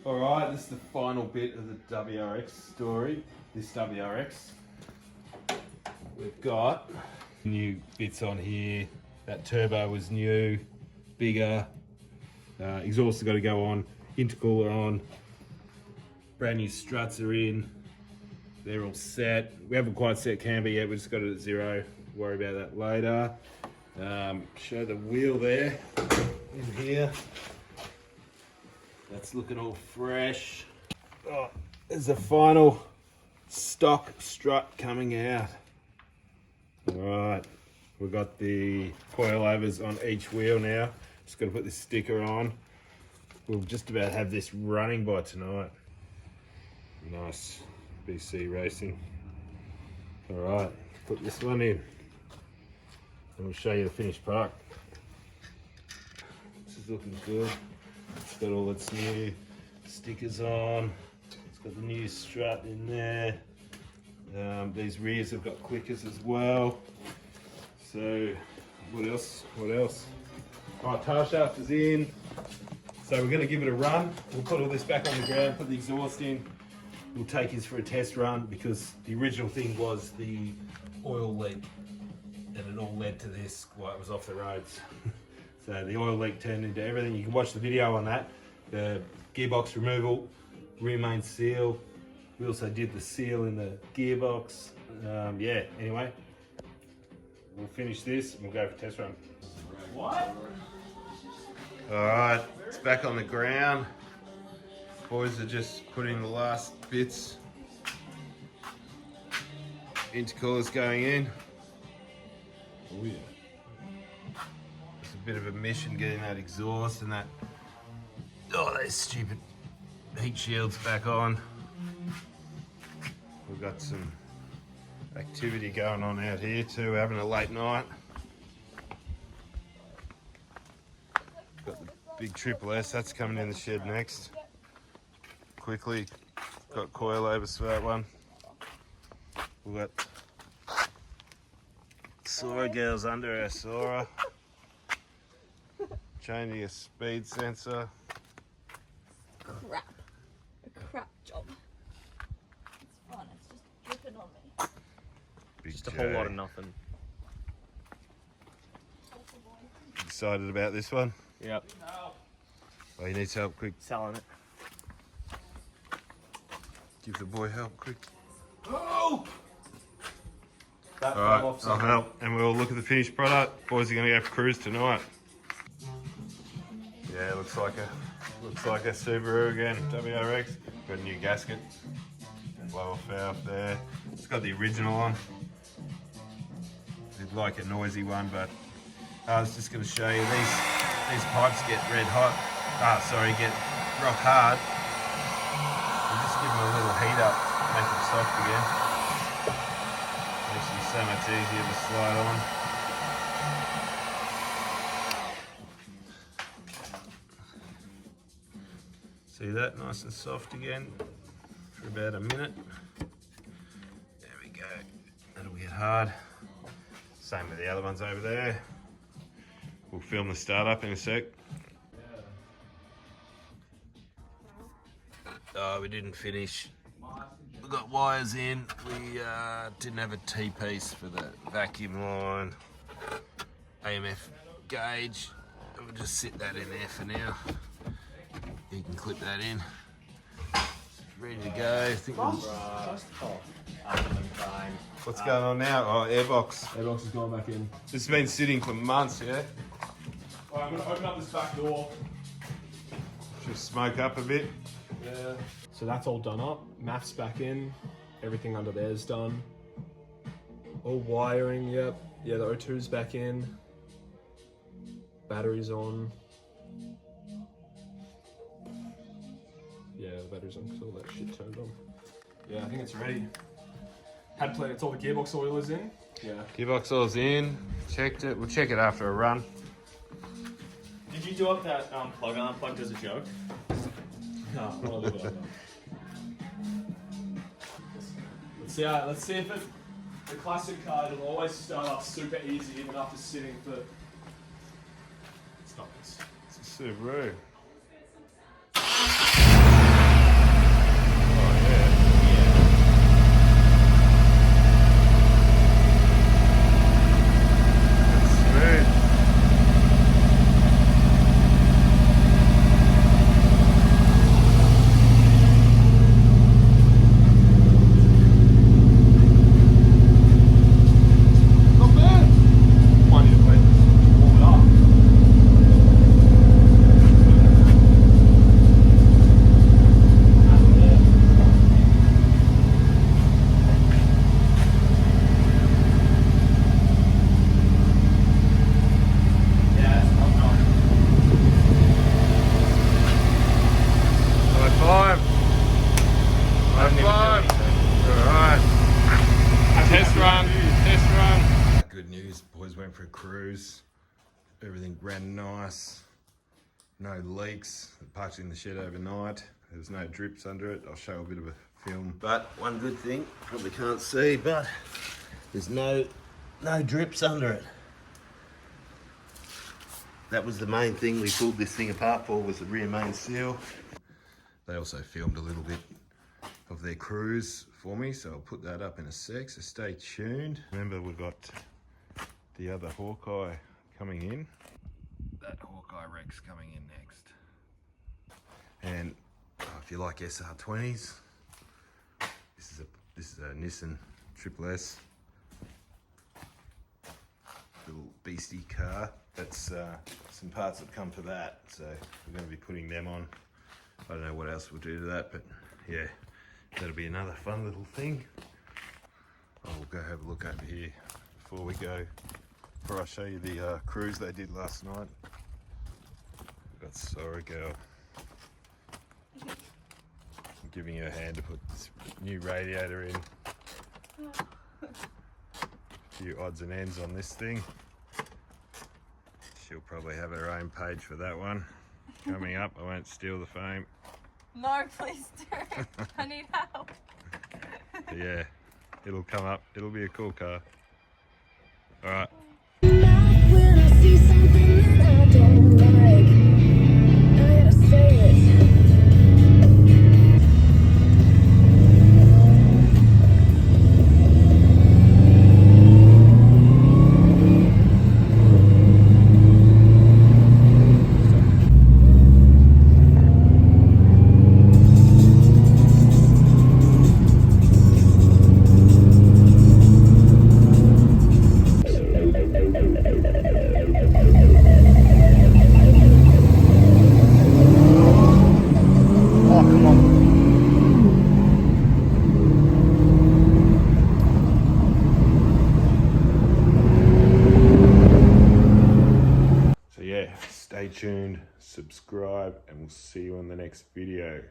Alright, this is the final bit of the WRX story. This WRX. We've got new bits on here. That turbo was new, bigger. Exhaust has got to go on, intercooler on. Brand new struts are in. They're all set. We haven't quite set camber yet, we just got it at 0. Worry about that later. Show the wheel there in here. That's looking all fresh. Oh, there's the final stock strut coming out. Alright, we've got the coilovers on each wheel now. Just got to put this sticker on. We'll just about have this running by tonight. Nice BC racing. Alright, put this one in. And we'll show you the finished product. This is looking good. It's got all its new stickers on. It's got the new strut in there. These rears have got clickers as well. So, what else? What else? Alright, tail shaft is in. So we're going to give it a run. We'll put all this back on the ground, put the exhaust in. We'll take his for a test run because the original thing was the oil leak. And it all led to this while it was off the roads. So the oil leak turned into everything. You can watch the video on that. The gearbox removal, rear main seal. We also did the seal in the gearbox. Yeah, anyway. We'll finish this and we'll go for a test run. What? Alright, it's back on the ground. Boys are just putting the last bits. Intercooler's going in. Oh yeah. It's a bit of a mission getting that exhaust and that, oh, those stupid heat shields back on. We've got some activity going on out here too, having a late night. Got the big Triple S, that's coming in the shed next. Quickly, got coilovers for that one. We've got Sora girls under our Sora. Changing a speed sensor. Crap. A crap job. It's fun, it's just dripping on me. Big Just a J. whole lot of nothing. Excited about this one? Yep. Oh, he needs help quick. Selling it. Give the boy help quick. Oh! That Alright, fell off I'll help. And we'll look at the finished product. Boys are going to go for cruise tonight. Yeah, looks like a Subaru again, WRX. Got a new gasket. Blow off valve there. It's got the original on. It's like a noisy one, but I was just going to show you these pipes get red hot. Get rock hard. You just give them a little heat up, make them soft again. Makes them so much easier to slide on. See that? Nice and soft again for about a minute. There we go. That'll get hard. Same with the other ones over there. We'll film the startup in a sec. Oh, we didn't finish. We got wires in. We didn't have a T-piece for the vacuum line. AMF gauge. We'll just sit that in there for now. You can clip that in. Ready to go. I think what's going on now? Oh, airbox. Airbox is going back in. This has been sitting for months, yeah? Alright, I'm going to open up this back door. Just smoke up a bit. Yeah. So that's all done up. MAF's back in. Everything under there's done. All wiring, yep. Yeah, the O2's back in. Battery's on. Yeah, the battery's on because all that shit turned on. Yeah, I think it's ready. Had plenty, it's all the gearbox oil is in. Yeah. Gearbox oil's in. Checked it. We'll check it after a run. Did you do up that plug unplugged as a joke? No, I'll leave it on. Let's see if the classic car, it'll always start off super easy even after sitting for... It's not this. It's a Subaru. boys went for a cruise. Everything ran nice. No leaks. I parked in the shed overnight. There was no drips under it. I'll show a bit of a film. But one good thing, probably can't see, but there's no drips under it. That was the main thing we pulled this thing apart for, was the rear main seal. They also filmed a little bit of their cruise for me, so I'll put that up in a sec, so stay tuned. Remember, we've got the other Hawkeye coming in. That Hawkeye Rex coming in next. And if you like SR20s, this is a Nissan Triple S. Little beastie car. That's some parts that come for that, so we're going to be putting them on. I don't know what else we'll do to that, but yeah, that'll be another fun little thing. I'll go have a look over here before we go. Before I show you the cruise they did last night. We've got Sorry Girl. I'm giving you a hand to put this new radiator in. A few odds and ends on this thing. She'll probably have her own page for that one. Coming up, I won't steal the fame. No, please don't. I need help. But yeah, it'll come up. It'll be a cool car. All right. When I see something that I don't like, I gotta say it. So yeah, stay tuned, subscribe, and we'll see you on the next video.